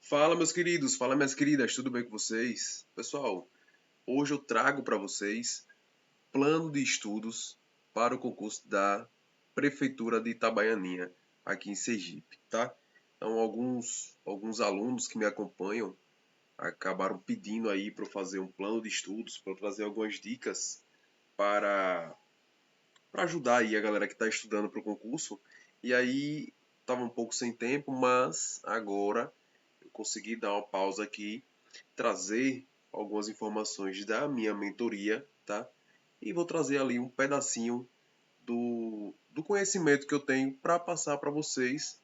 Fala, meus queridos, fala, minhas queridas, tudo bem com vocês? Pessoal, hoje eu trago para vocês plano de estudos para o concurso da Prefeitura de Itabaianinha, aqui em Sergipe, tá? Então, alguns alunos que me acompanham acabaram pedindo aí para eu fazer um plano de estudos, para eu trazer algumas dicas para, para ajudar aí a galera que está estudando para o concurso. E aí, estava um pouco sem tempo, mas agora eu consegui dar uma pausa aqui, trazer algumas informações da minha mentoria, tá? E vou trazer ali um pedacinho do conhecimento que eu tenho para passar para vocês,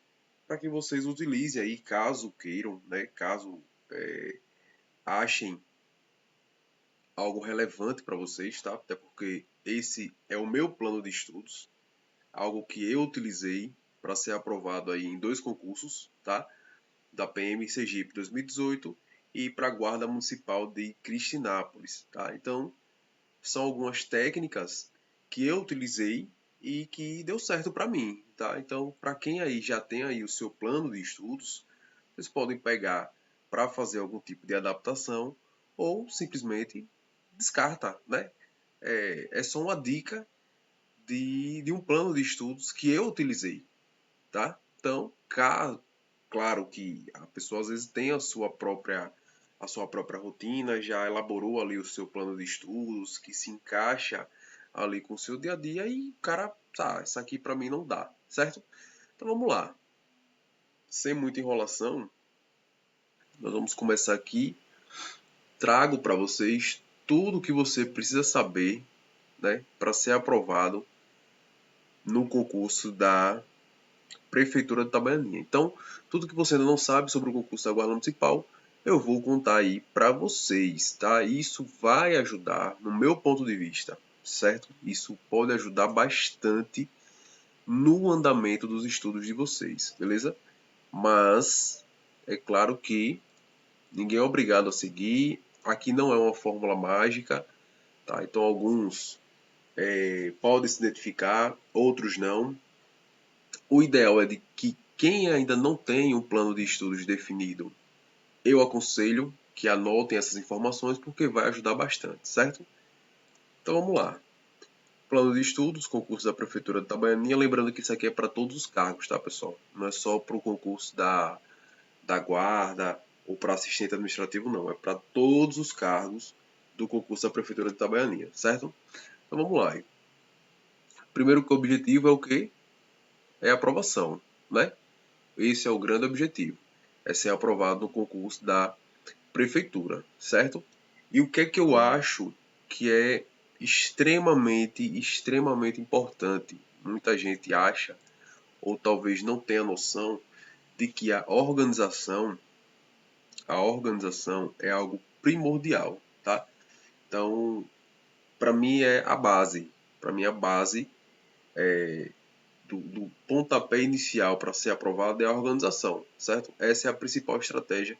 para que vocês utilizem aí, caso queiram, né? Caso achem algo relevante para vocês, tá? Até porque esse é o meu plano de estudos, algo que eu utilizei para ser aprovado aí em dois concursos, tá? Da PM Sergipe 2018 e para a Guarda Municipal de Cristinápolis, tá? Então, são algumas técnicas que eu utilizei e que deu certo para mim, tá? Então, para quem aí já tem aí o seu plano de estudos, vocês podem pegar para fazer algum tipo de adaptação ou simplesmente descarta, né? É só uma dica de um plano de estudos que eu utilizei, tá? Então, claro que a pessoa às vezes tem a sua própria rotina, já elaborou ali o seu plano de estudos, que se encaixa ali com o seu dia a dia e o cara, tá, isso aqui para mim não dá, certo? Então vamos lá. Sem muita enrolação, nós vamos começar aqui. Trago para vocês tudo o que você precisa saber, né, para ser aprovado no concurso da Prefeitura de Itabaianinha. Então, tudo que você ainda não sabe sobre o concurso da Guarda Municipal, eu vou contar aí para vocês, tá? Isso vai ajudar, no meu ponto de vista, certo? Isso pode ajudar bastante no andamento dos estudos de vocês, beleza? Mas é claro que ninguém é obrigado a seguir. Aqui não é uma fórmula mágica, tá? Então alguns podem se identificar, outros não. O ideal é de que quem ainda não tem um plano de estudos definido, eu aconselho que anotem essas informações porque vai ajudar bastante, certo? Então vamos lá. Plano de estudos, concurso da Prefeitura de Itabaianinha. Lembrando que isso aqui é para todos os cargos, tá, pessoal? Não é só para o concurso da guarda ou para assistente administrativo, não. É para todos os cargos do concurso da Prefeitura de Itabaianinha, certo? Então vamos lá. Primeiro que o objetivo é o quê? É a aprovação, né? Esse é o grande objetivo. É ser aprovado no concurso da prefeitura, certo? E o que é que eu acho que é extremamente importante? Muita gente acha, ou talvez não tenha noção, de que a organização é algo primordial, tá? Então, para mim é a base. Para mim a base do pontapé inicial para ser aprovado é a organização, certo? Essa é a principal estratégia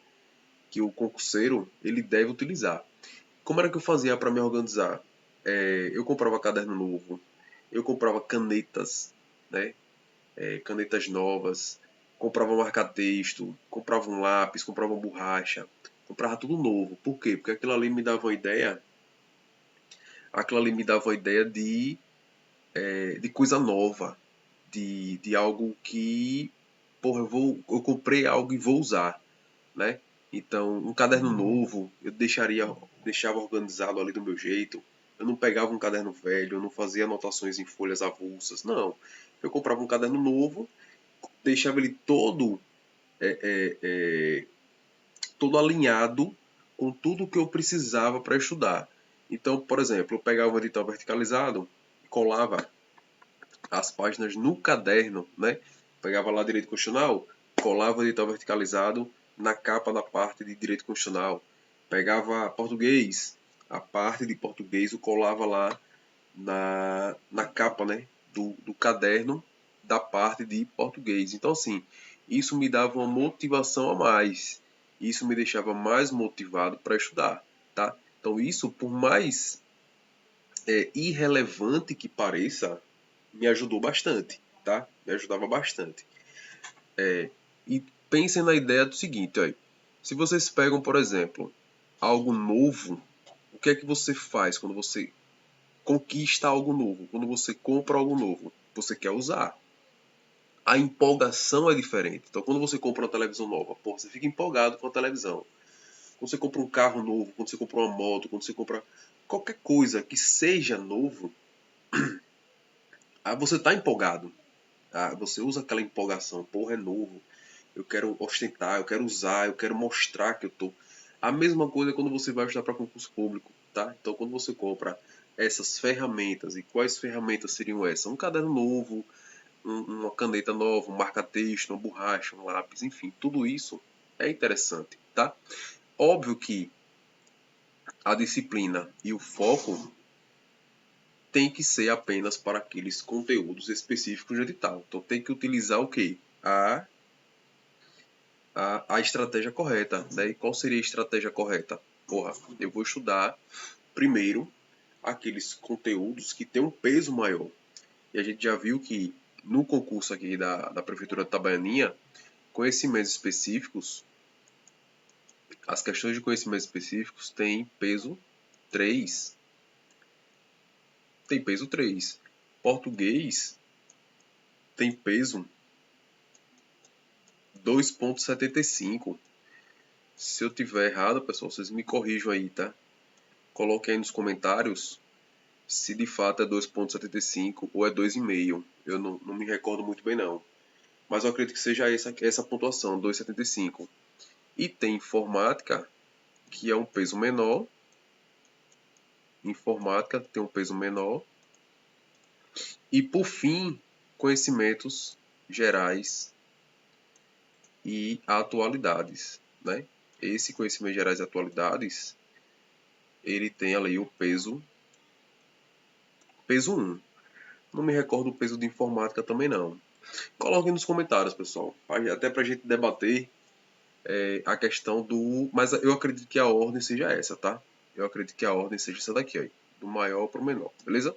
que o concurseiro ele deve utilizar. Como era que eu fazia para me organizar? Eu comprava caderno novo, eu comprava canetas, né? Canetas novas, comprava marca-texto, comprava um lápis, comprava uma borracha, comprava tudo novo. Por quê? Porque aquilo ali me dava uma ideia de coisa nova, de algo que, porra, eu comprei algo e vou usar, né? Então, um caderno novo, deixava organizado ali do meu jeito. Eu não pegava um caderno velho, eu não fazia anotações em folhas avulsas, não. Eu comprava um caderno novo, deixava ele todo alinhado com tudo que eu precisava para estudar. Então, por exemplo, eu pegava o edital verticalizado e colava as páginas no caderno, né? Pegava lá direito constitucional, colava o edital verticalizado na capa da parte de direito constitucional. Pegava português, a parte de português eu colava lá na capa, né? Do caderno da parte de português. Então, assim, isso me dava uma motivação a mais. Isso me deixava mais motivado para estudar, tá? Então, isso, por mais irrelevante que pareça, me ajudou bastante, tá? Me ajudava bastante. E pensem na ideia do seguinte, ó. Se vocês pegam, por exemplo, algo novo, o que é que você faz quando você conquista algo novo? Quando você compra algo novo, você quer usar. A empolgação é diferente. Então, quando você compra uma televisão nova, pô, você fica empolgado com a televisão. Quando você compra um carro novo, quando você compra uma moto, quando você compra qualquer coisa que seja novo, você está empolgado. Você usa aquela empolgação. Porra, é novo. Eu quero ostentar, eu quero usar, eu quero mostrar que eu tô. A mesma coisa quando você vai estudar para concurso público, tá? Então, quando você compra essas ferramentas, e quais ferramentas seriam essas? Um caderno novo, uma caneta nova, um marca-texto, uma borracha, um lápis, enfim, tudo isso é interessante, tá? Óbvio que a disciplina e o foco tem que ser apenas para aqueles conteúdos específicos do edital. Então tem que utilizar o quê? A estratégia correta. Né? E qual seria a estratégia correta? Porra, eu vou estudar primeiro aqueles conteúdos que têm um peso maior. E a gente já viu que no concurso aqui da Prefeitura de Itabaianinha, conhecimentos específicos, as questões de conhecimentos específicos têm peso 3. Tem peso 3. Português tem peso 2,75. Se eu tiver errado, pessoal, vocês me corrijam aí, tá? Coloquem aí nos comentários se de fato é 2,75 ou é 2,5. Eu não me recordo muito bem não. Mas eu acredito que seja essa pontuação, 2,75. E tem informática, que é um peso menor. Informática tem um peso menor. E por fim, conhecimentos gerais e atualidades, né? Esse conhecimento gerais e atualidades, ele tem ali o peso 1. Não me recordo o peso de informática também não. Coloquem nos comentários, pessoal, até pra gente debater a questão do... Mas eu acredito que a ordem seja essa, tá? Eu acredito que a ordem seja essa daqui, ó, do maior para o menor, beleza?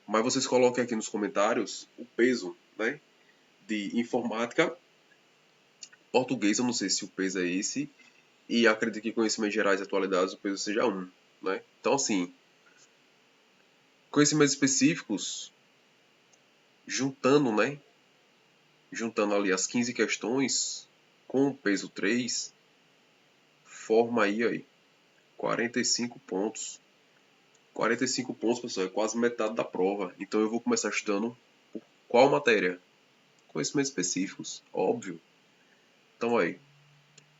Mas vocês coloquem aqui nos comentários o peso, né, de informática. Português, eu não sei se o peso é esse. E acredito que conhecimentos gerais e atualidades o peso seja 1, né? Então, assim, conhecimentos específicos, juntando, né? Juntando ali as 15 questões com o peso 3, forma aí 45 pontos. 45 pontos, pessoal, é quase metade da prova. Então eu vou começar estudando qual matéria? Conhecimentos específicos, óbvio. Então aí,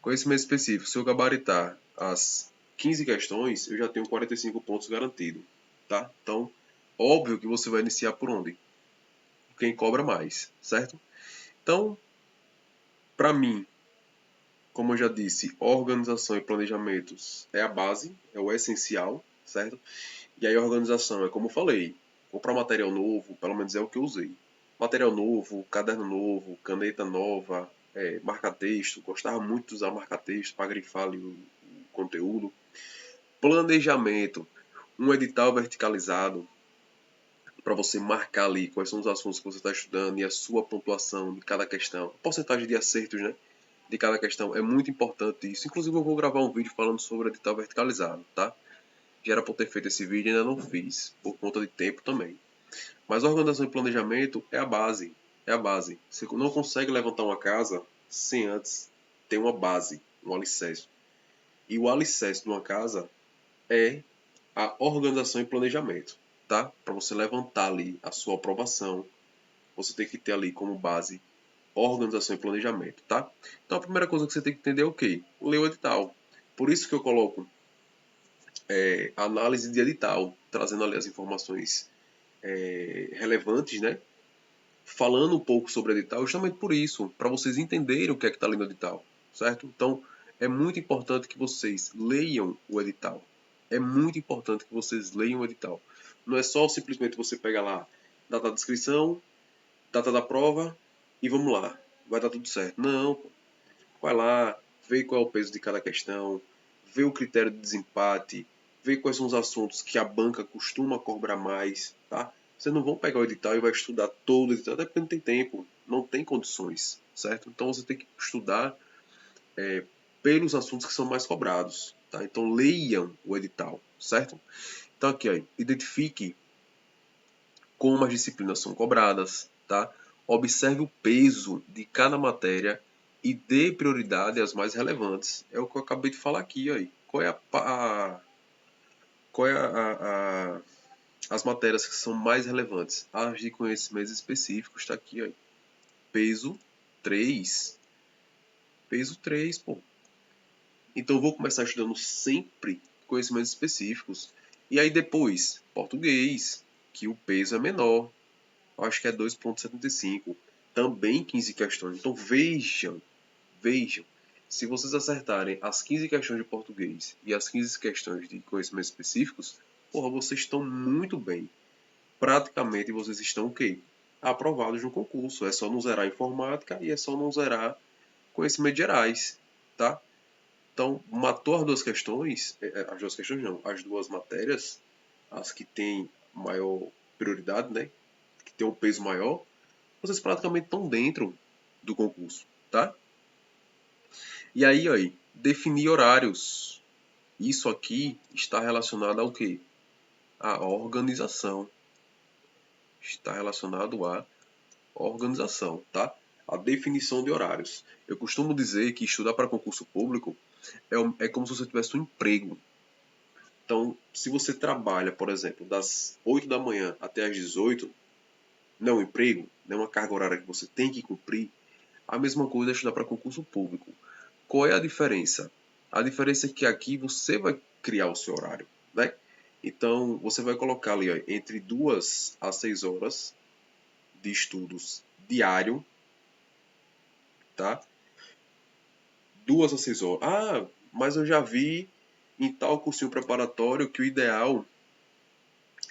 conhecimento específico. Se eu gabaritar as 15 questões, eu já tenho 45 pontos garantido, tá? Então, óbvio que você vai iniciar por onde? Quem cobra mais, certo? Então, para mim, como eu já disse, organização e planejamentos é a base, é o essencial, certo? E aí a organização é como eu falei, comprar material novo, pelo menos é o que eu usei. Material novo, caderno novo, caneta nova, marca-texto. Gostava muito de usar marca-texto para grifar ali o conteúdo. Planejamento, um edital verticalizado para você marcar ali quais são os assuntos que você está estudando e a sua pontuação de cada questão. A porcentagem de acertos, né, de cada questão é muito importante isso. Inclusive eu vou gravar um vídeo falando sobre edital verticalizado, tá? Já era para ter feito esse vídeo e ainda não fiz, por conta de tempo também. Mas a organização e planejamento é a base. É a base. Você não consegue levantar uma casa sem antes ter uma base, um alicerce. E o alicerce de uma casa é a organização e planejamento, tá? Para você levantar ali a sua aprovação, você tem que ter ali como base organização e planejamento, tá? Então a primeira coisa que você tem que entender é o quê? Ler o edital. Por isso que eu coloco análise de edital, trazendo ali as informações relevantes, né? Falando um pouco sobre o edital, justamente por isso, para vocês entenderem o que é que está ali no edital, certo? Então, é muito importante que vocês leiam o edital. É muito importante que vocês leiam o edital. Não é só simplesmente você pegar lá, data da inscrição, data da prova e vamos lá, vai dar tudo certo. Não, vai lá, vê qual é o peso de cada questão, vê o critério de desempate, vê quais são os assuntos que a banca costuma cobrar mais, tá? Vocês não vão pegar o edital e vai estudar todo o edital, até porque não tem tempo, não tem condições, certo? Então você tem que estudar pelos assuntos que são mais cobrados, tá? Então leiam o edital, certo? Então aqui, ó, identifique como as disciplinas são cobradas, tá? Observe o peso de cada matéria e dê prioridade às mais relevantes. É o que eu acabei de falar aqui, ó. Qual é as matérias que são mais relevantes? As de conhecimentos específicos, está aqui, ó. Peso 3. Peso 3, pô. Então eu vou começar estudando sempre conhecimentos específicos. E aí depois, português, que o peso é menor. Eu acho que é 2,75. Também 15 questões. Então vejam. Se vocês acertarem as 15 questões de português e as 15 questões de conhecimentos específicos, porra, vocês estão muito bem. Praticamente vocês estão o quê? Aprovados no concurso. É só não zerar informática e é só não zerar conhecimentos gerais, tá? Então, matou as duas questões não, as duas matérias, as que têm maior prioridade, né? Que tem um peso maior, vocês praticamente estão dentro do concurso, tá? E aí, definir horários. Isso aqui está relacionado ao quê? À organização. Está relacionado à organização, tá? A definição de horários. Eu costumo dizer que estudar para concurso público é como se você tivesse um emprego. Então, se você trabalha, por exemplo, das 8 da manhã até as 18, não é um emprego, não é uma carga horária que você tem que cumprir, a mesma coisa é estudar para concurso público. Qual é a diferença? A diferença é que aqui você vai criar o seu horário, né? Então, você vai colocar ali, ó, entre 2 a 6 horas de estudos diário, tá? 2 a 6 horas. Ah, mas eu já vi em tal cursinho preparatório que o ideal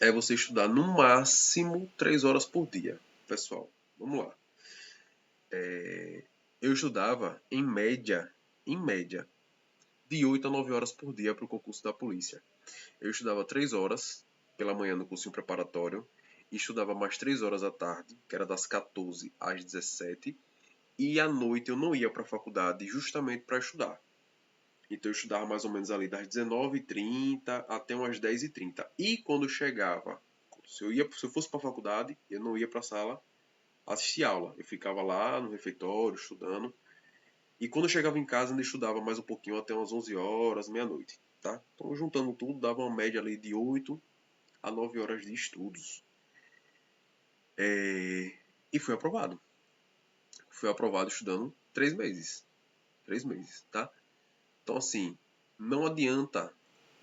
é você estudar no máximo 3 horas por dia. Pessoal, vamos lá. Eu estudava em média, de 8 a 9 horas por dia para o concurso da polícia. Eu estudava 3 horas pela manhã no cursinho preparatório e estudava mais 3 horas à tarde, que era das 14 às 17, e à noite eu não ia para a faculdade justamente para estudar. Então eu estudava mais ou menos ali das 19h30 até umas 10h30. E quando chegava, se eu fosse para a faculdade, eu não ia para a sala assistir aula. Eu ficava lá no refeitório estudando. E quando eu chegava em casa, ainda estudava mais um pouquinho até umas 11 horas, meia-noite. Tá? Então juntando tudo, dava uma média ali de 8 a 9 horas de estudos. E fui aprovado. Fui aprovado estudando 3 meses. 3 meses, tá? Então assim, não adianta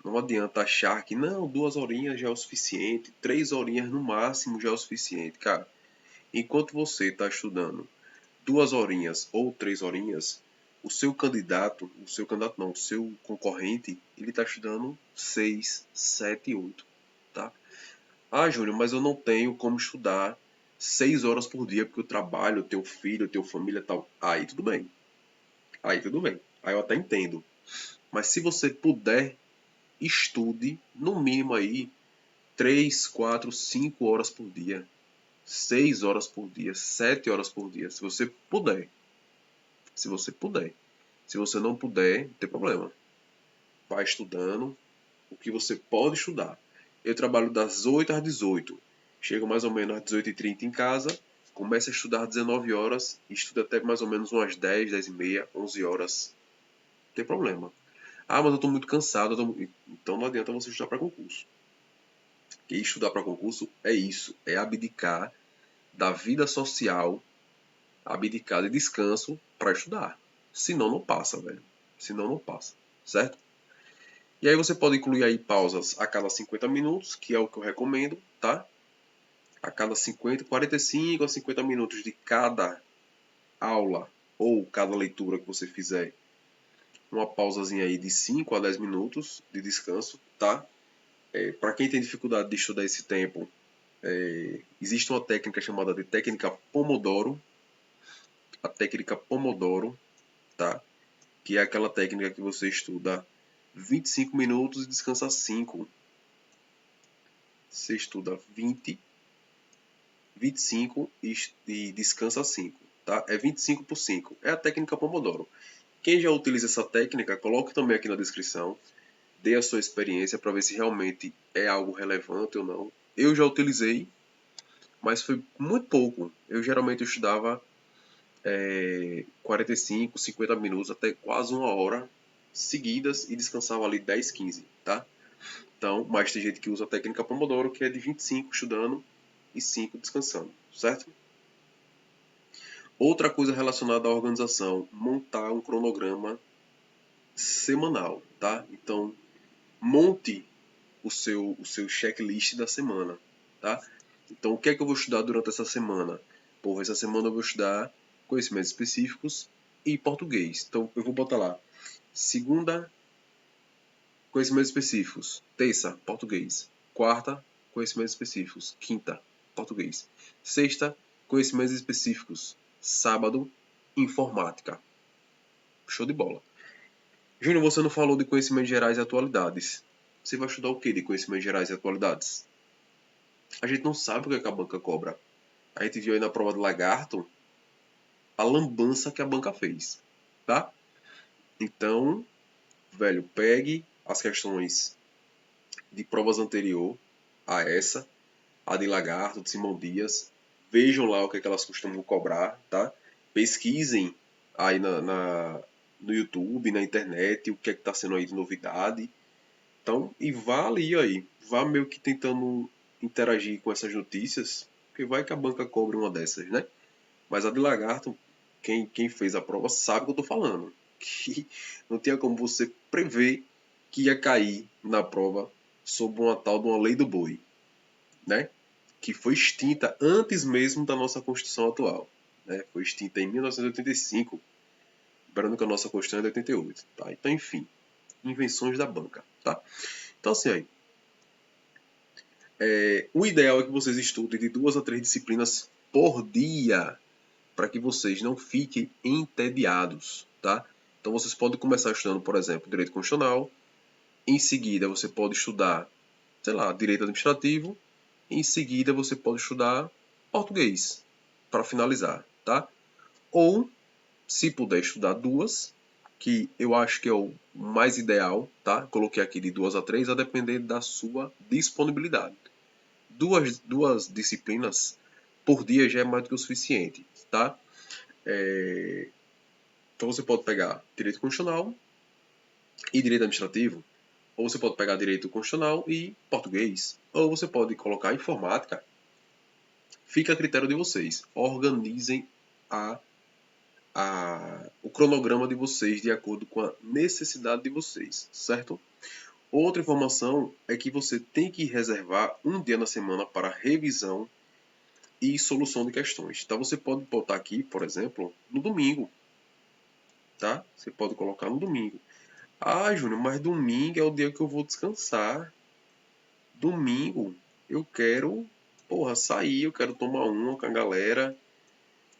Não adianta achar que não, 2 horinhas já é o suficiente, 3 horinhas no máximo já é o suficiente. Cara, enquanto você está estudando 2 horinhas ou 3 horinhas, o seu concorrente, ele está estudando 6, 7, 8, tá? Ah, Júnior, mas eu não tenho como estudar 6 horas por dia porque eu trabalho, eu tenho filho, eu tenho família e tal. Aí tudo bem. Aí tudo bem. Aí eu até entendo. Mas se você puder, estude no mínimo aí 3, 4, 5 horas por dia, 6 horas por dia, 7 horas por dia, se você puder. Se você puder. Se você não puder, não tem problema. Vai estudando o que você pode estudar. Eu trabalho das 8 às 18. Chego mais ou menos às 18h30 em casa, começo a estudar às 19 horas, estudo até mais ou menos umas 10, 10 e meia, 11 horas. Não tem problema. Ah, mas eu estou muito cansado. Então não adianta você estudar para concurso. E estudar para concurso é isso, é abdicar da vida social, abdicar de descanso para estudar. Senão não passa, velho. Senão não passa, certo? E aí você pode incluir aí pausas a cada 50 minutos, que é o que eu recomendo, tá? A cada 50, 45 a 50 minutos de cada aula ou cada leitura que você fizer, uma pausazinha aí de 5 a 10 minutos de descanso, tá? Para quem tem dificuldade de estudar esse tempo, existe uma técnica chamada de técnica Pomodoro, a técnica Pomodoro, tá? Que é aquela técnica que você estuda 25 minutos e descansa 5. Você estuda 20, 25 e descansa 5, tá? É 25 por 5. É a técnica Pomodoro. Quem já utiliza essa técnica, coloque também aqui na descrição. Dê a sua experiência para ver se realmente é algo relevante ou não. Eu já utilizei, mas foi muito pouco. Eu geralmente estudava 45, 50 minutos, até quase uma hora seguidas e descansava ali 10, 15, tá? Então, mas tem gente que usa a técnica Pomodoro, que é de 25 estudando e 5 descansando, certo? Outra coisa relacionada à organização, montar um cronograma semanal, tá? Então, monte o seu checklist da semana, tá? Então, o que é que eu vou estudar durante essa semana? Porra, essa semana eu vou estudar conhecimentos específicos e português. Então, eu vou botar lá. Segunda, conhecimentos específicos. Terça, português. Quarta, conhecimentos específicos. Quinta, português. Sexta, conhecimentos específicos. Sábado, informática. Show de bola. Júnior, você não falou de conhecimentos gerais e atualidades. Você vai estudar o que de conhecimentos gerais e atualidades? A gente não sabe o que é que a banca cobra. A gente viu aí na prova do lagarto a lambança que a banca fez, tá? Então, velho, pegue as questões de provas anterior a essa, a de lagarto, de Simão Dias, vejam lá o que é que elas costumam cobrar, tá? Pesquisem aí no YouTube, na internet, o que é que está sendo aí de novidade. Então, e vá ali aí, vá meio que tentando interagir com essas notícias, porque vai que a banca cobre uma dessas, né? Mas a de lagarto, quem fez a prova sabe o que eu tô falando. Que não tinha como você prever que ia cair na prova sob uma tal de uma lei do boi, né? Que foi extinta antes mesmo da nossa Constituição atual. Né? Foi extinta em 1985, lembrando que a nossa Constituição é de 88. Tá? Então, enfim, invenções da banca. Tá? Então, assim, aí, o ideal é que vocês estudem de 2 a 3 disciplinas por dia, para que vocês não fiquem entediados, tá? Então vocês podem começar estudando, por exemplo, direito constitucional, em seguida você pode estudar, sei lá, direito administrativo, em seguida você pode estudar português, para finalizar, tá? Ou, se puder estudar duas, que eu acho que é o mais ideal, tá? Coloquei aqui de 2 a 3, a depender da sua disponibilidade. Duas disciplinas por dia já é mais do que o suficiente, tá? Então você pode pegar direito constitucional e direito administrativo, ou você pode pegar direito constitucional e português, ou você pode colocar informática. Fica a critério de vocês. Organizem o cronograma de vocês de acordo com a necessidade de vocês, certo? Outra informação é que você tem que reservar um dia na semana para revisão e solução de questões. Então você pode botar aqui, por exemplo, no domingo, tá? Você pode colocar no domingo. Ah, Júnior, mas domingo é o dia que eu vou descansar. Domingo eu quero, porra, sair, eu quero tomar uma com a galera,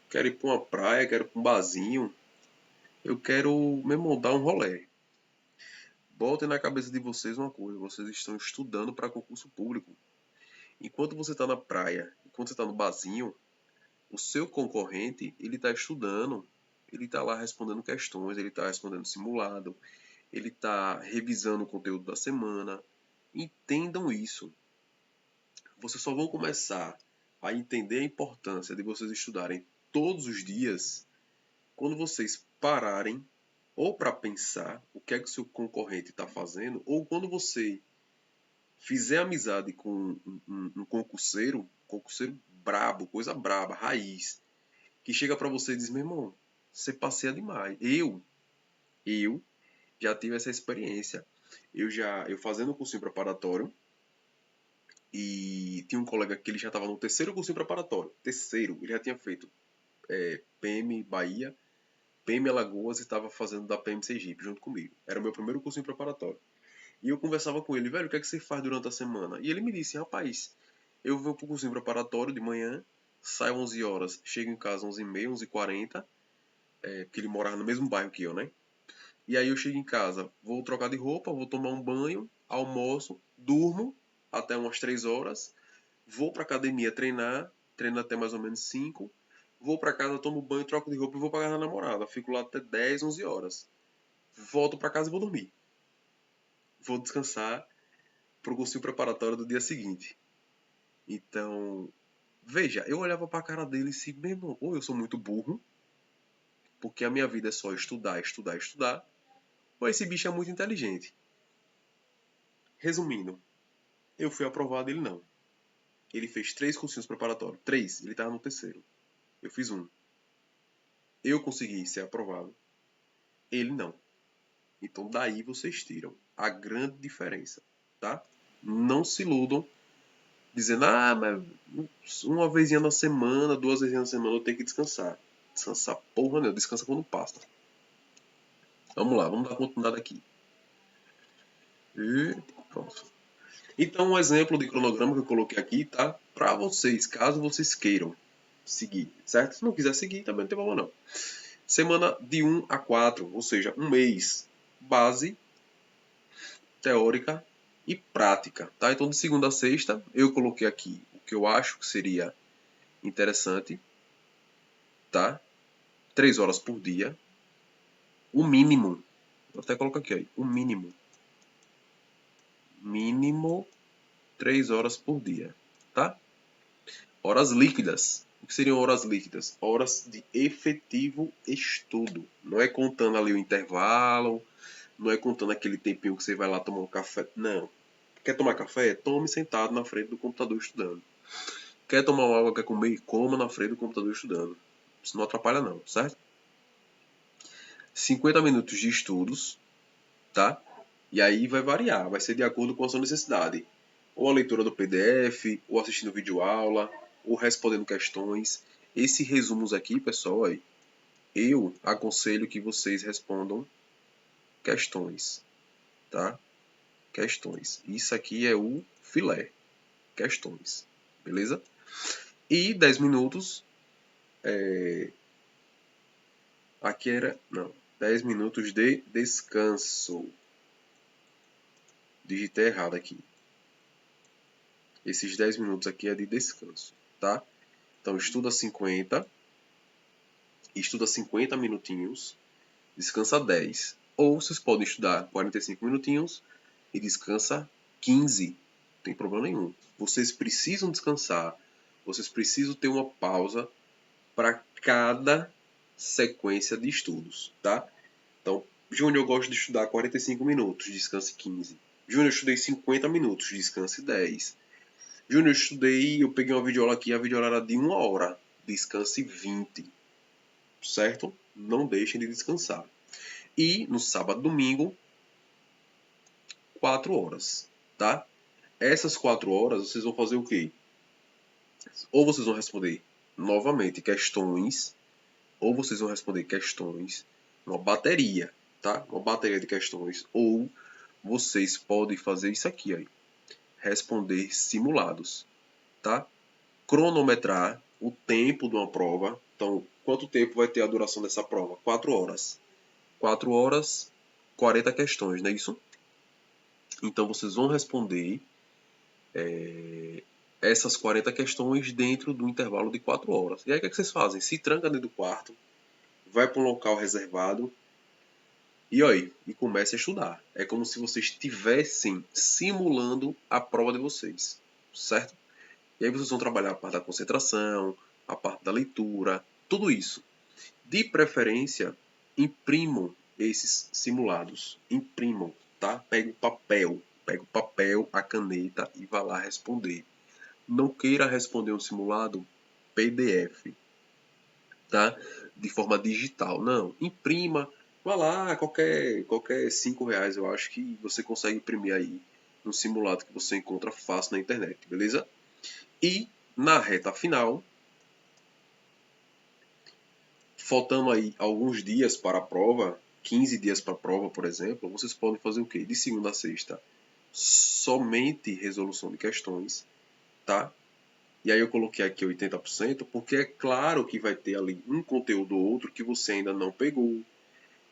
quero ir pra uma praia, quero ir pra um barzinho, eu quero mesmo dar um rolê. Botem na cabeça de vocês uma coisa, vocês estão estudando para concurso público. Enquanto você está na praia, enquanto você está no barzinho, o seu concorrente, ele está estudando, ele está lá respondendo questões, ele está respondendo simulado, ele está revisando o conteúdo da semana. Entendam isso. Vocês só vão começar a entender a importância de vocês estudarem todos os dias quando vocês pararem ou para pensar o que é que o seu concorrente está fazendo, ou quando você fizer amizade com um concurseiro brabo, coisa braba, raiz, que chega para você e diz, meu irmão, você passeia demais. Eu já tive essa experiência. Eu fazendo cursinho preparatório, e tinha um colega que ele já estava no terceiro cursinho preparatório. Terceiro, ele já tinha feito PM Bahia, PM Alagoas e estava fazendo da PM Sergipe junto comigo. Era o meu primeiro cursinho preparatório. E eu conversava com ele, velho, o que é que você faz durante a semana? E ele me disse, rapaz, eu vou pro cursinho preparatório de manhã, saio 11 horas, chego em casa 11h30, 11h40, porque ele morava no mesmo bairro que eu, né? E aí eu chego em casa, vou trocar de roupa, vou tomar um banho, almoço, durmo até umas 3 horas, vou pra academia treinar, treino até mais ou menos 5, Vou para casa, tomo banho, troco de roupa e vou para casa da namorada. Fico lá até 10, 11 horas. Volto para casa e vou dormir. Vou descansar pro cursinho preparatório do dia seguinte. Então, veja, eu olhava pra cara dele e disse, meu irmão, ou eu sou muito burro, porque a minha vida é só estudar, estudar, estudar, ou esse bicho é muito inteligente. Resumindo, eu fui aprovado, ele não. Ele fez 3 cursinhos preparatórios. 3, ele tava no terceiro. Eu fiz um. Eu consegui ser aprovado, ele não. Então daí vocês tiram a grande diferença, tá? Não se iludam dizendo, mas uma vezinha na semana, 2 vezes na semana eu tenho que descansar. Descansar porra não, descansa quando passa. Vamos lá, vamos dar continuidade aqui. E pronto. Então um exemplo de cronograma que eu coloquei aqui, tá? Para vocês, caso vocês queiram seguir, certo? Se não quiser seguir, também não tem problema não. Semana de 1 a 4, ou seja, um mês. Base, teórica e prática, tá? Então de segunda a sexta, eu coloquei aqui o que eu acho que seria interessante, tá? 3 horas por dia. O mínimo, vou até colocar aqui, ó, o mínimo. Mínimo 3 horas por dia, tá? Horas líquidas. O que seriam horas líquidas? Horas de efetivo estudo. Não é contando ali o intervalo, não é contando aquele tempinho que você vai lá tomar um café. Não. Quer tomar café? Tome sentado na frente do computador estudando. Quer tomar uma água, quer comer? Coma na frente do computador estudando. Isso não atrapalha não, certo? 50 minutos de estudos, tá? E aí vai variar, vai ser de acordo com a sua necessidade. Ou a leitura do PDF, ou assistindo vídeo aula, ou respondendo questões. Esses resumos aqui, pessoal, aí, eu aconselho que vocês respondam questões, tá? Questões. Isso aqui é o filé. Questões. Beleza? E 10 minutos. Aqui era. Não. 10 minutos de descanso. Digitei errado aqui. Esses 10 minutos aqui é de descanso, tá? Então estuda 50 minutinhos, descansa 10. Ou vocês podem estudar 45 minutinhos e descansa 15. Não tem problema nenhum. Vocês precisam descansar. Vocês precisam ter uma pausa para cada sequência de estudos, tá? Então, Júnior, eu gosto de estudar 45 minutos, descanse 15. Júnior, eu estudei 50 minutos, descanse 10. Júnior, eu estudei, eu peguei uma videoaula aqui, a videoaula era de 1 hora, descanse 20. Certo? Não deixem de descansar. E no sábado e domingo, 4 horas, tá? Essas 4 horas vocês vão fazer o quê? Ou vocês vão responder novamente questões, ou vocês vão responder questões, uma bateria, tá? Uma bateria de questões, ou vocês podem fazer isso aqui, aí, responder simulados, tá? Cronometrar o tempo de uma prova. Então, quanto tempo vai ter a duração dessa prova? 4 horas. 4 horas, 40 questões, não é isso? Então, vocês vão responder essas 40 questões dentro do intervalo de 4 horas. E aí, o que, é que vocês fazem? Se tranca dentro do quarto, vai para um local reservado e comece a estudar. É como se vocês estivessem simulando a prova de vocês, certo? E aí vocês vão trabalhar a parte da concentração, a parte da leitura, tudo isso. De preferência, imprimam esses simulados. Imprimam, tá? Pega o papel, a caneta e vá lá responder. Não queira responder um simulado PDF, tá? De forma digital. Não, imprima. Vá lá, qualquer R$ 5 eu acho que você consegue imprimir aí um simulado que você encontra fácil na internet, beleza? E na reta final, faltando aí alguns dias para a prova, 15 dias para a prova, por exemplo, vocês podem fazer o quê? De segunda a sexta, somente resolução de questões, tá? E aí eu coloquei aqui 80%, porque é claro que vai ter ali um conteúdo ou outro que você ainda não pegou,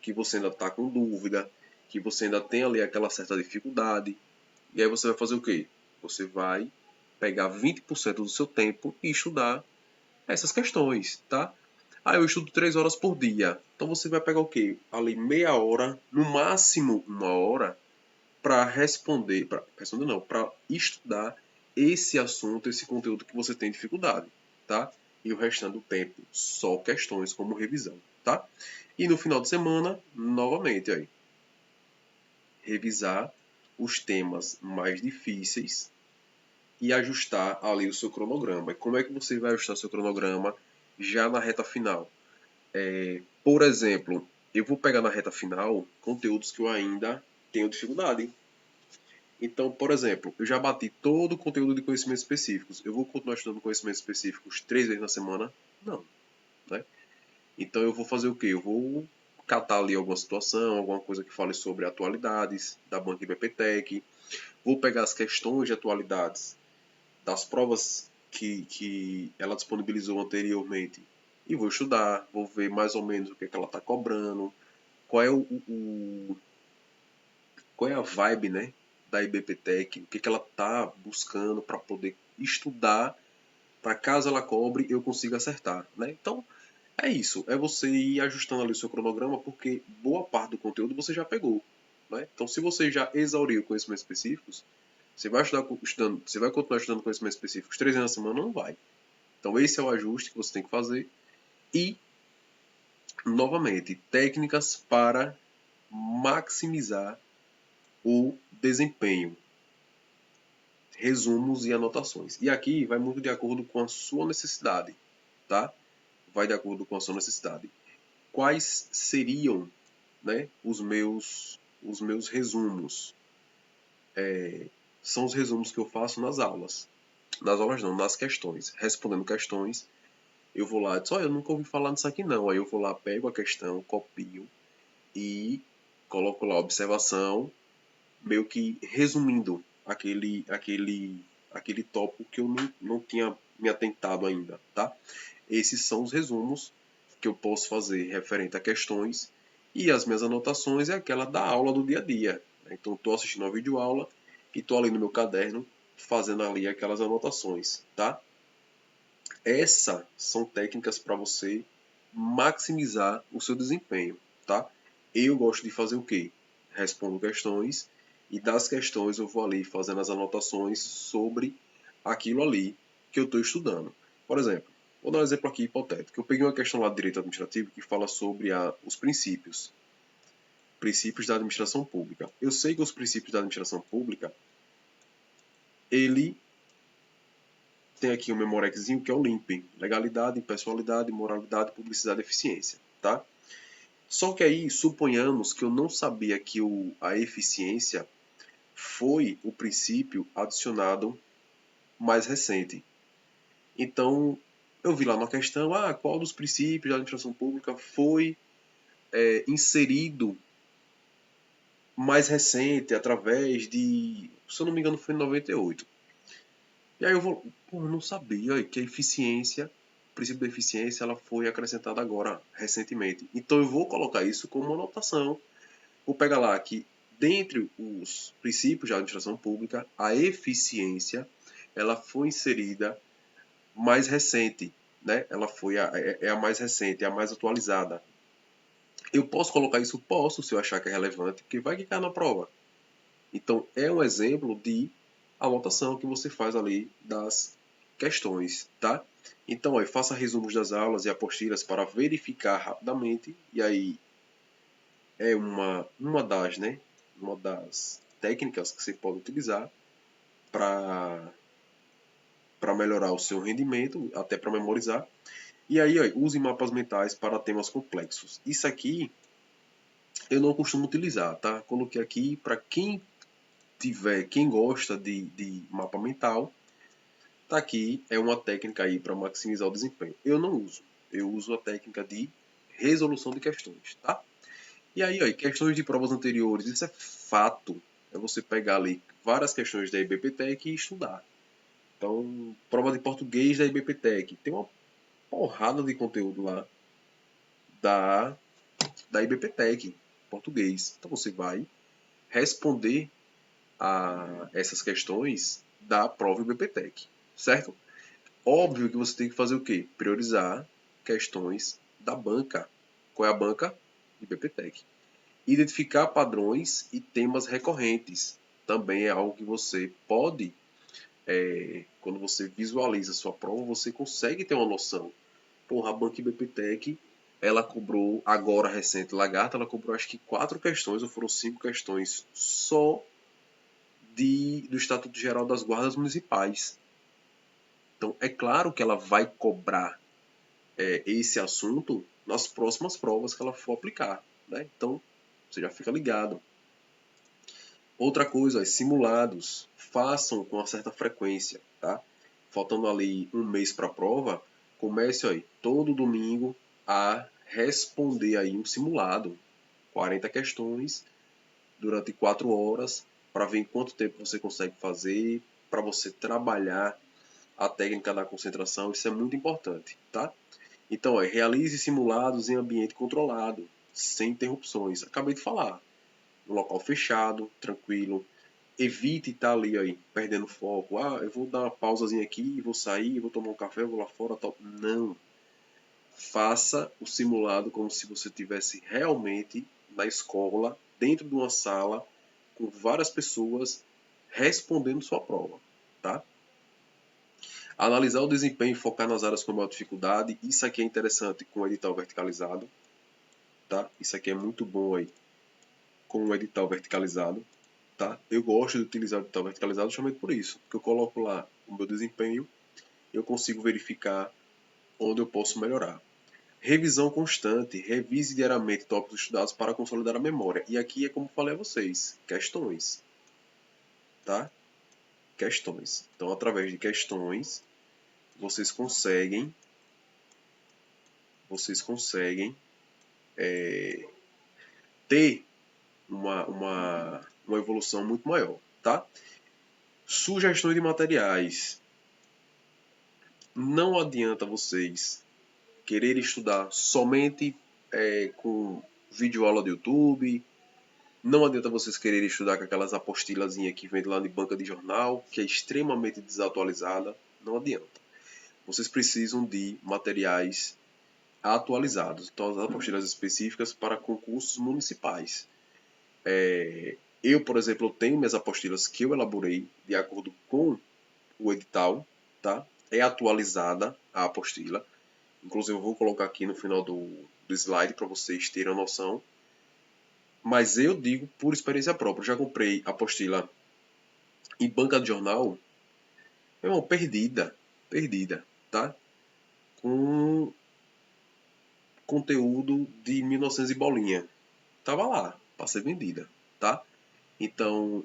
que você ainda está com dúvida, que você ainda tem ali aquela certa dificuldade. E aí você vai fazer o quê? Você vai pegar 20% do seu tempo e estudar essas questões, tá? Ah, eu estudo 3 horas por dia. Então você vai pegar o quê? Ali meia hora, no máximo uma hora, para responder, para estudar esse assunto, esse conteúdo que você tem dificuldade, tá? E o restante do tempo, só questões como revisão, tá? E no final de semana, novamente aí, revisar os temas mais difíceis e ajustar ali o seu cronograma. E como é que você vai ajustar o seu cronograma já na reta final? Por exemplo, eu vou pegar na reta final conteúdos que eu ainda tenho dificuldade. Então, por exemplo, eu já bati todo o conteúdo de conhecimentos específicos. Eu vou continuar estudando conhecimentos específicos 3 vezes na semana? Não, né? Então eu vou fazer o quê? Eu vou catar ali alguma situação, alguma coisa que fale sobre atualidades da banca IBPTEC. Vou pegar as questões de atualidades das provas que ela disponibilizou anteriormente e vou estudar, vou ver mais ou menos o que, é que ela está cobrando, qual é qual é a vibe, né, da IBPTEC, o que, que ela está buscando para poder estudar, para caso ela cobre eu consiga acertar, né? Então é isso, é você ir ajustando ali o seu cronograma, porque boa parte do conteúdo você já pegou, né? Então se você já exauriu conhecimentos específicos, você vai estudando, você vai continuar estudando conhecimentos específicos 3 vezes na semana? Não vai. Então esse é o ajuste que você tem que fazer. E, novamente, técnicas para maximizar o desempenho. Resumos e anotações. E aqui vai muito de acordo com a sua necessidade, tá? Vai de acordo com a sua necessidade. Quais seriam, né, os meus resumos? São os resumos que eu faço nas aulas. Nas aulas não, nas questões. Respondendo questões, eu vou lá e digo, eu nunca ouvi falar nisso aqui não. Aí eu vou lá, pego a questão, copio e coloco lá a observação, meio que resumindo aquele tópico que eu não tinha me atentado ainda, tá? Esses são os resumos que eu posso fazer referente a questões, e as minhas anotações é aquela da aula do dia a dia. Então estou assistindo a videoaula e estou ali no meu caderno fazendo ali aquelas anotações, tá? Essas são técnicas para você maximizar o seu desempenho, tá? Eu gosto de fazer o quê? Respondo questões e das questões eu vou ali fazendo as anotações sobre aquilo ali que eu estou estudando. Por exemplo, vou dar um exemplo aqui hipotético. Eu peguei uma questão lá de direito administrativo que fala sobre os princípios da administração pública. Eu sei que os princípios da administração pública, ele tem aqui um memorexzinho que é o LIMP: legalidade, impessoalidade, moralidade, publicidade e eficiência, tá? Só que aí, suponhamos que eu não sabia que a eficiência foi o princípio adicionado mais recente. Então, eu vi lá na questão, qual dos princípios da administração pública foi inserido mais recente, através de, se eu não me engano, foi em 98. E aí eu vou, eu não sabia que a eficiência, o princípio da eficiência, ela foi acrescentada agora, recentemente. Então eu vou colocar isso como uma anotação. Vou pegar lá que, dentre os princípios da administração pública, a eficiência, ela foi inserida mais recente, né? Ela foi a mais recente, a mais atualizada. Eu posso colocar isso? Posso, se eu achar que é relevante, porque vai que cai na prova. Então, é um exemplo de anotação que você faz ali das questões, tá? Então, aí, faça resumos das aulas e apostilas para verificar rapidamente. E aí, é uma das técnicas que você pode utilizar para melhorar o seu rendimento, até para memorizar. E aí, ó, use mapas mentais para temas complexos. Isso aqui eu não costumo utilizar, tá? Coloquei aqui para quem gosta de mapa mental, tá aqui, é uma técnica aí para maximizar o desempenho. Eu não uso. Eu uso a técnica de resolução de questões, tá? E aí, ó, questões de provas anteriores, isso é fato. É você pegar ali várias questões da IBPTEC e estudar. Então, prova de português da IBPTEC. Tem uma porrada de conteúdo lá da, da IBPTEC, português. Então, você vai responder a essas questões da prova IBPTEC, certo? Óbvio que você tem que fazer o quê? Priorizar questões da banca. Qual é a banca? IBPTEC. Identificar padrões e temas recorrentes. Também é algo que você pode, quando você visualiza a sua prova, você consegue ter uma noção. Porra, a banca IBPTEC, ela cobrou, agora recente, Lagarta, ela cobrou acho que 4 questões, ou foram 5 questões, só do Estatuto Geral das Guardas Municipais. Então, é claro que ela vai cobrar esse assunto nas próximas provas que ela for aplicar. Né? Então, você já fica ligado. Outra coisa, simulados. Façam com uma certa frequência. Tá? Faltando ali um mês para a prova, comece aí, todo domingo a responder aí um simulado. 40 questões durante 4 horas para ver em quanto tempo você consegue fazer, para você trabalhar a técnica da concentração. Isso é muito importante, tá? Então, realize simulados em ambiente controlado, sem interrupções. Acabei de falar. No local fechado, tranquilo. Evite estar ali aí, perdendo foco. Ah, eu vou dar uma pausazinha aqui, vou sair, vou tomar um café, vou lá fora, tal. Não. Faça o simulado como se você estivesse realmente na escola, dentro de uma sala, com várias pessoas respondendo sua prova, tá? Analisar o desempenho e focar nas áreas com maior dificuldade. Isso aqui é interessante com o edital verticalizado, tá? Isso aqui é muito bom aí com o edital verticalizado, tá? Eu gosto de utilizar o edital verticalizado justamente por isso, porque eu coloco lá o meu desempenho e eu consigo verificar onde eu posso melhorar. Revisão constante, revise diariamente tópicos estudados para consolidar a memória. E aqui é como falei a vocês, questões, tá? Questões. Então, através de questões, vocês conseguem ter uma evolução muito maior, tá? Sugestões de materiais. Não adianta vocês querer estudar somente com videoaula do YouTube. Não adianta vocês quererem estudar com aquelas apostilazinhas que vem lá de banca de jornal, que é extremamente desatualizada. Não adianta. Vocês precisam de materiais atualizados. Então, as apostilas específicas para concursos municipais. Eu, por exemplo, tenho minhas apostilas que eu elaborei de acordo com o edital, tá? É atualizada a apostila. Inclusive, eu vou colocar aqui no final do slide para vocês terem a noção. Mas eu digo por experiência própria. Eu já comprei apostila em banca de jornal, meu irmão, perdida, tá? Com conteúdo de 1900 e bolinha. Tava lá, para ser vendida, tá? Então,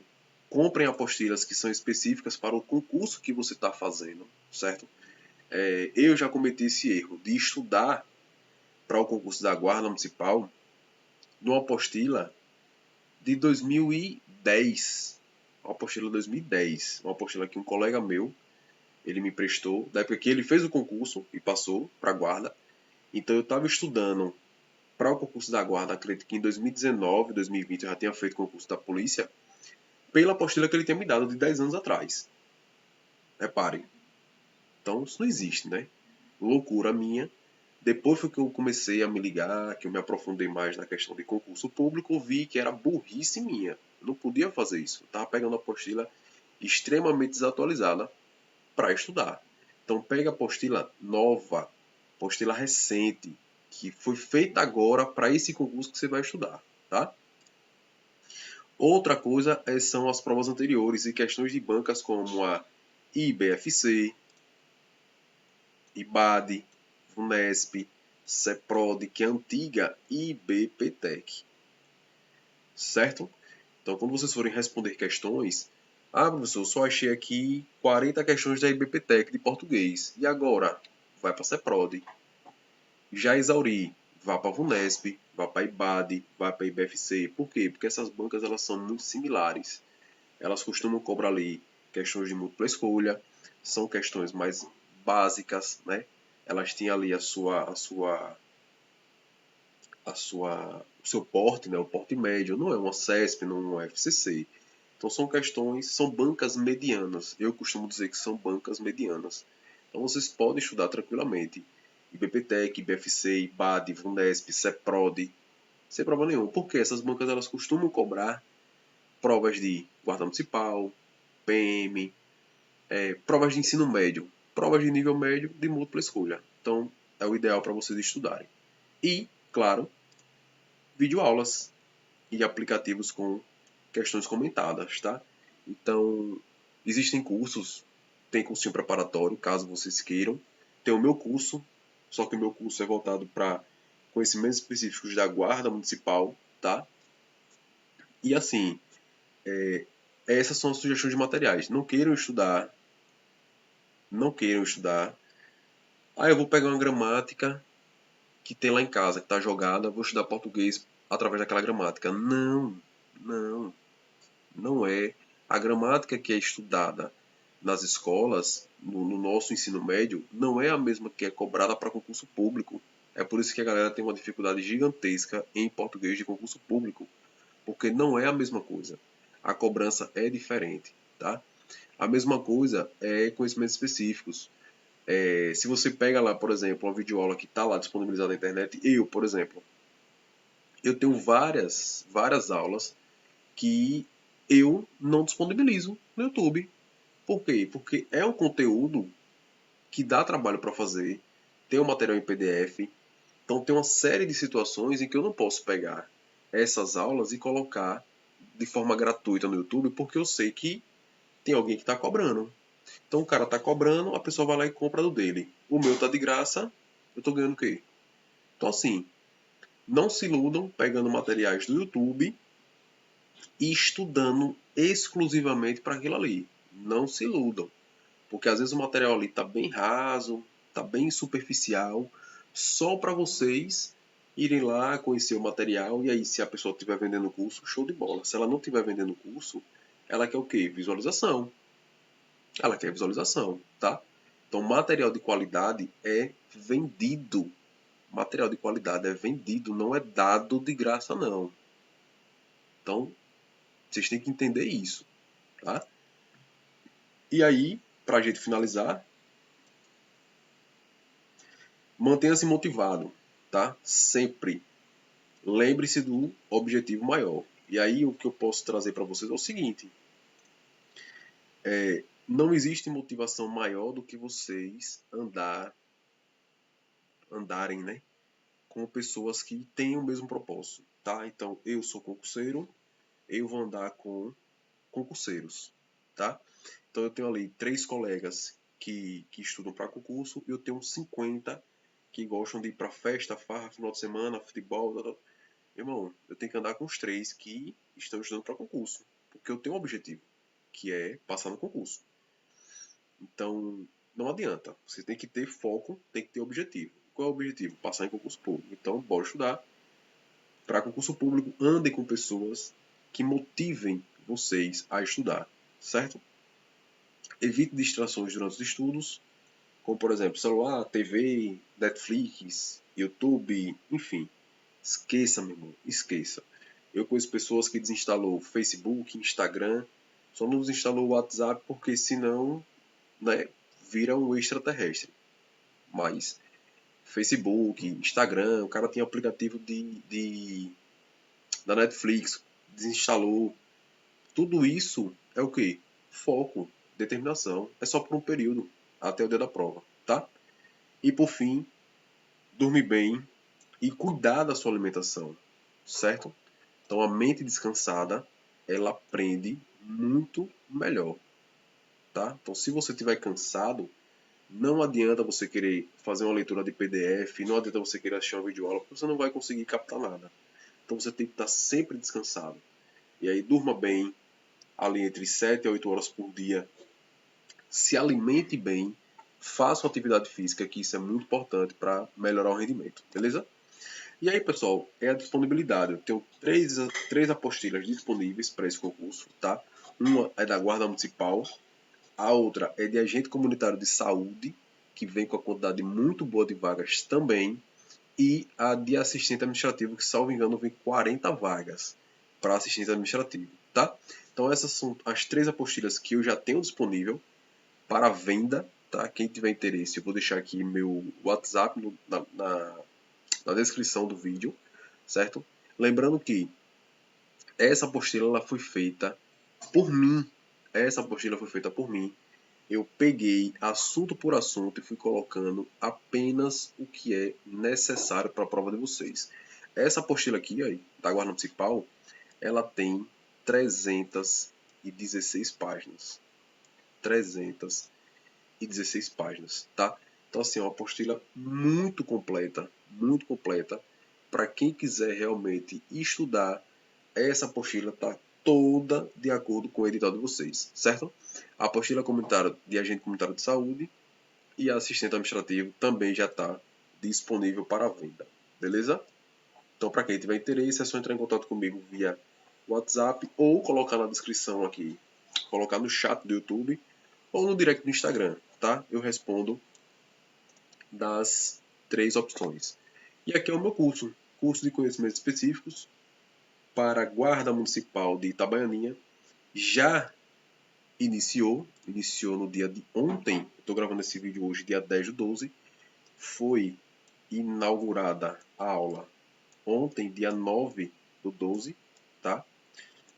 comprem apostilas que são específicas para o concurso que você está fazendo, certo? Eu já cometi esse erro de estudar para o concurso da Guarda Municipal numa apostila de 2010. Uma apostila de 2010. Uma apostila que um colega meu, ele me prestou, da época que ele fez o concurso e passou para a Guarda. Então eu estava estudando para o concurso da Guarda, acredito que em 2019, 2020 eu já tinha feito o concurso da polícia, pela apostila que ele tinha me dado de 10 anos atrás. Reparem. Então isso não existe, né? Loucura minha. Depois foi que eu comecei a me ligar, que eu me aprofundei mais na questão de concurso público, vi que era burrice minha. Eu não podia fazer isso. Eu estava pegando a apostila extremamente desatualizada para estudar. Então pega a apostila nova, apostila recente, que foi feita agora para esse concurso que você vai estudar, tá? Outra coisa são as provas anteriores e questões de bancas como a IBFC, IBAD, VUNESP, CEPROD, que é a antiga IBPTEC. Certo? Então, quando vocês forem responder questões, professor, só achei aqui 40 questões da IBPTEC de português. E agora? Vai para a CEPROD. Já exauri, vá para a VUNESP, vá para a IBAD, vá para a IBFC. Por quê? Porque essas bancas elas são muito similares. Elas costumam cobrar ali questões de múltipla escolha, são questões mais básicas, né? Elas têm ali o seu porte, né? O porte médio, não é uma CESP, não é uma FCC. Então são bancas medianas. Eu costumo dizer que são bancas medianas. Então vocês podem estudar tranquilamente. IBPTEC, IBFC, IBAD, VUNESP, CEPROD, sem problema nenhum. Porque essas bancas elas costumam cobrar provas de guarda municipal, PM, provas de ensino médio, provas de nível médio de múltipla escolha. Então, é o ideal para vocês estudarem. E, claro, videoaulas e aplicativos com questões comentadas, tá? Então, existem cursos, tem cursinho preparatório, caso vocês queiram. Tem o meu curso, só que o meu curso é voltado para conhecimentos específicos da Guarda Municipal, tá? E assim, essas são as sugestões de materiais. Não queiram estudar. Ah, eu vou pegar uma gramática que tem lá em casa, que está jogada, vou estudar português através daquela gramática. Não, não, não é. A gramática que é estudada nas escolas, no nosso ensino médio, não é a mesma que é cobrada para concurso público. É por isso que a galera tem uma dificuldade gigantesca em português de concurso público, porque não é a mesma coisa. A cobrança é diferente, tá? A mesma coisa é conhecimentos específicos. Se você pega lá, por exemplo, uma videoaula que está lá disponibilizada na internet, por exemplo, eu tenho várias aulas que eu não disponibilizo no YouTube. Por quê? Porque é um conteúdo que dá trabalho para fazer, tem um material em PDF, então tem uma série de situações em que eu não posso pegar essas aulas e colocar de forma gratuita no YouTube, porque eu sei que tem alguém que está cobrando. Então o cara está cobrando, a pessoa vai lá e compra do dele. O meu tá de graça, eu estou ganhando o quê? Então assim, não se iludam pegando materiais do YouTube e estudando exclusivamente para aquilo ali. Não se iludam. Porque às vezes o material ali está bem raso, está bem superficial, só para vocês irem lá conhecer o material e aí se a pessoa estiver vendendo o curso, show de bola. Se ela não estiver vendendo o curso, ela quer o quê? Visualização. Ela quer visualização, tá? Então material de qualidade é vendido. Material de qualidade é vendido, não é dado de graça não. Então, vocês têm que entender isso, tá? E aí, para a gente finalizar, mantenha-se motivado, tá? Sempre. Lembre-se do objetivo maior. E aí o que eu posso trazer para vocês é o seguinte: não existe motivação maior do que vocês andarem, né, com pessoas que têm o mesmo propósito, tá? Então eu sou concurseiro, eu vou andar com concurseiros, tá? Então eu tenho ali 3 colegas que estudam para concurso e eu tenho 50 que gostam de ir para festa, farra, final de semana, futebol. Tal, tal. Irmão, eu tenho que andar com os 3 que estão estudando para concurso, porque eu tenho um objetivo, que é passar no concurso. Então, não adianta. Você tem que ter foco, tem que ter objetivo. Qual é o objetivo? Passar em concurso público. Então, bora estudar para concurso público. Andem com pessoas que motivem vocês a estudar, certo? Evite distrações durante os estudos, como por exemplo celular, TV, Netflix, YouTube, enfim. Esqueça, meu irmão, esqueça. Eu conheço pessoas que desinstalou Facebook, Instagram, só não desinstalou o WhatsApp porque senão, né, vira um extraterrestre. Mas Facebook, Instagram, o cara tem aplicativo da Netflix, desinstalou. Tudo isso é o quê? Foco, determinação. É só por um período, até o dia da prova, tá? E por fim, dormir bem e cuidar da sua alimentação, certo? Então a mente descansada, ela aprende muito melhor, tá? Então se você estiver cansado, não adianta você querer fazer uma leitura de PDF, não adianta você querer assistir uma videoaula, porque você não vai conseguir captar nada. Então você tem que estar sempre descansado. E aí durma bem, ali entre 7 a 8 horas por dia. Se alimente bem, faça uma atividade física, que isso é muito importante para melhorar o rendimento, beleza? E aí, pessoal, é a disponibilidade. Eu tenho três apostilas disponíveis para esse concurso, tá? Uma é da Guarda Municipal, a outra é de agente comunitário de saúde, que vem com a quantidade muito boa de vagas também, e a de assistente administrativo, que, salvo engano, vem 40 vagas para assistente administrativo, tá? Então essas são as 3 apostilas que eu já tenho disponível para venda, tá? Quem tiver interesse, eu vou deixar aqui meu WhatsApp na descrição do vídeo, certo? Lembrando que essa apostila ela foi feita por mim. Essa apostila foi feita por mim. Eu peguei assunto por assunto e fui colocando apenas o que é necessário para a prova de vocês. Essa apostila aqui, ó, da Guarda Municipal, ela tem 316 páginas. 316 páginas, tá? Então, assim, é uma apostila muito completa. Para quem quiser realmente estudar, essa apostila está toda de acordo com o edital de vocês, certo? A apostila comunitária de agente comunitário de saúde e assistente administrativo também já está disponível para venda, beleza? Então, para quem tiver interesse, é só entrar em contato comigo via WhatsApp ou colocar na descrição aqui, colocar no chat do YouTube ou no direct do Instagram, tá? Eu respondo das 3 opções. E aqui é o meu curso de conhecimentos específicos para a Guarda Municipal de Itabaianinha. Já iniciou no dia de ontem, estou gravando esse vídeo hoje, dia 10/12, foi inaugurada a aula ontem, dia 9/12, tá?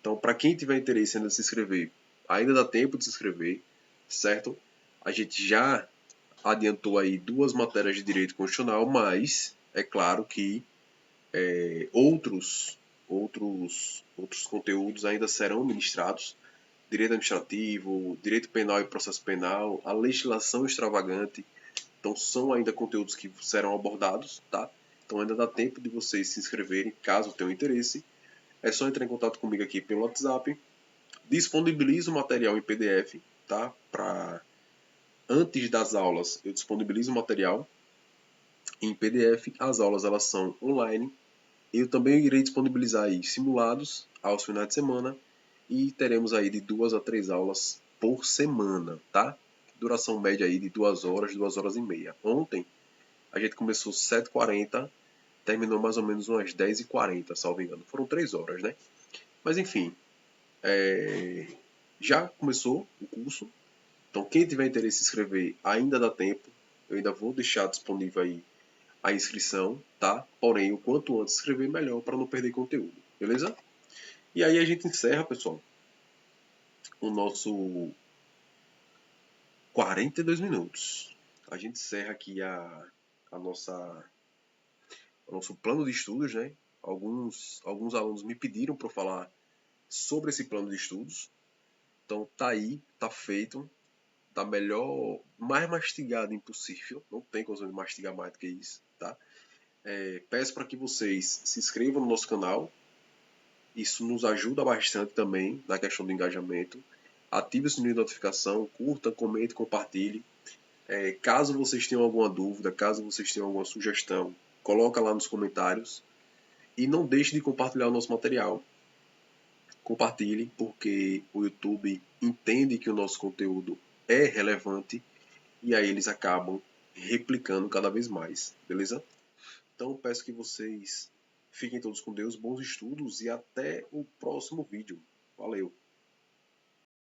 Então, para quem tiver interesse em se inscrever, ainda dá tempo de se inscrever, certo? A gente já adiantou aí 2 matérias de direito constitucional, mas é claro que outros conteúdos ainda serão ministrados. Direito administrativo, direito penal e processo penal, a legislação extravagante. Então, são ainda conteúdos que serão abordados, tá? Então, ainda dá tempo de vocês se inscreverem, caso tenham interesse. É só entrar em contato comigo aqui pelo WhatsApp. Disponibilizo o material em PDF, tá? Antes das aulas, eu disponibilizo o material em PDF. As aulas elas são online. Eu também irei disponibilizar aí simulados aos finais de semana e teremos aí de 2 a 3 aulas por semana, tá? Duração média aí de 2 horas, 2 horas e meia. Ontem a gente começou 7h40, terminou mais ou menos umas 10h40, salvo engano. Foram 3 horas, né? Mas enfim, já começou o curso. Então quem tiver interesse em se inscrever ainda dá tempo. Eu ainda vou deixar disponível aí a inscrição, tá? Porém, o quanto antes se inscrever, melhor para não perder conteúdo, beleza? E aí a gente encerra, pessoal, o nosso 42 minutos. A gente encerra aqui a nossa, o nosso plano de estudos, né? Alguns alunos me pediram para falar sobre esse plano de estudos. Então tá aí, tá feito, tá melhor, mais mastigado impossível. Não tem como de mastigar mais do que isso, tá? Peço para que vocês se inscrevam no nosso canal. Isso nos ajuda bastante também na questão do engajamento. Ative o sininho de notificação, curta, comente, compartilhe. Caso vocês tenham alguma dúvida, caso vocês tenham alguma sugestão, coloca lá nos comentários. E não deixe de compartilhar o nosso material. Compartilhe, porque o YouTube entende que o nosso conteúdo é relevante e aí eles acabam replicando cada vez mais, beleza? Então peço que vocês fiquem todos com Deus, bons estudos e até o próximo vídeo. Valeu!